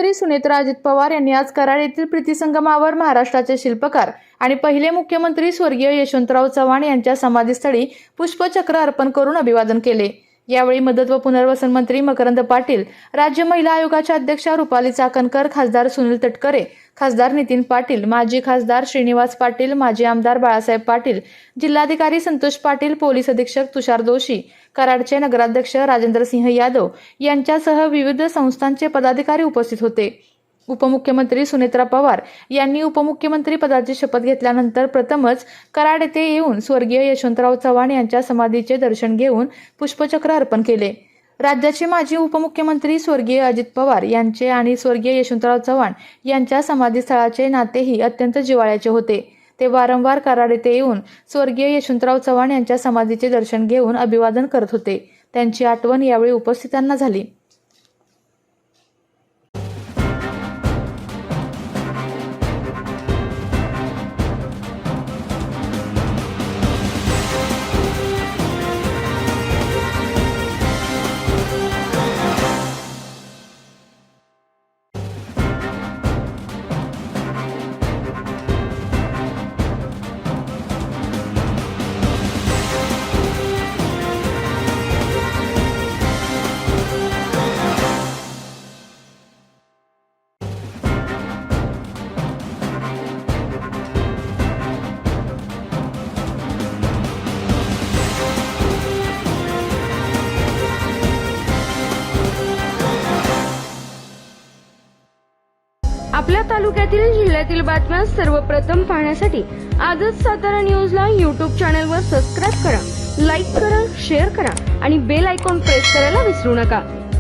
उपमुख्यमंत्री सुनेत्रा अजित पवार यांनी आज कराड येथील प्रीतिसंगमावर महाराष्ट्राचे शिल्पकार आणि पहिले मुख्यमंत्री स्वर्गीय यशवंतराव चव्हाण यांच्या समाधीस्थळी पुष्पचक्र अर्पण करून अभिवादन केले। यावेळी मदत व पुनर्वसन मंत्री मकरंद पाटील, राज्य महिला आयोगाच्या अध्यक्षा रुपाली चाकणकर, खासदार सुनील तटकरे, खासदार नितीन पाटील, माजी खासदार श्रीनिवास पाटील, माजी आमदार बाळासाहेब पाटील, जिल्हाधिकारी संतोष पाटील, पोलीस अधीक्षक तुषार दोशी, कराडचे नगराध्यक्ष राजेंद्र सिंह यादव यांच्यासह विविध संस्थांचे पदाधिकारी उपस्थित होते। उपमुख्यमंत्री सुनेत्रा पवार यांनी उपमुख्यमंत्री पदाची शपथ घेतल्यानंतर प्रथमच कराड येथे येऊन स्वर्गीय यशवंतराव चव्हाण यांच्या समाधीचे दर्शन घेऊन पुष्पचक्र अर्पण केले। राज्याचे माजी उपमुख्यमंत्री स्वर्गीय अजित पवार यांचे आणि स्वर्गीय यशवंतराव चव्हाण यांच्या समाधीस्थळाचे नातेही अत्यंत जिव्हाळ्याचे होते। ते वारंवार कराड येथे येऊन स्वर्गीय यशवंतराव चव्हाण यांच्या समाधीचे दर्शन घेऊन अभिवादन करत होते। त्यांची आठवण यावेळी उपस्थितांना झाली। आपल्या तालुक्यातील जिल्ह्यातील बातम्या सर्वप्रथम पाहण्यासाठी आजच सातारा न्यूजला YouTube चॅनलवर सबस्क्राइब करा, लाईक करा, शेअर करा आणि बेल आयकॉन प्रेस करायला विसरू नका।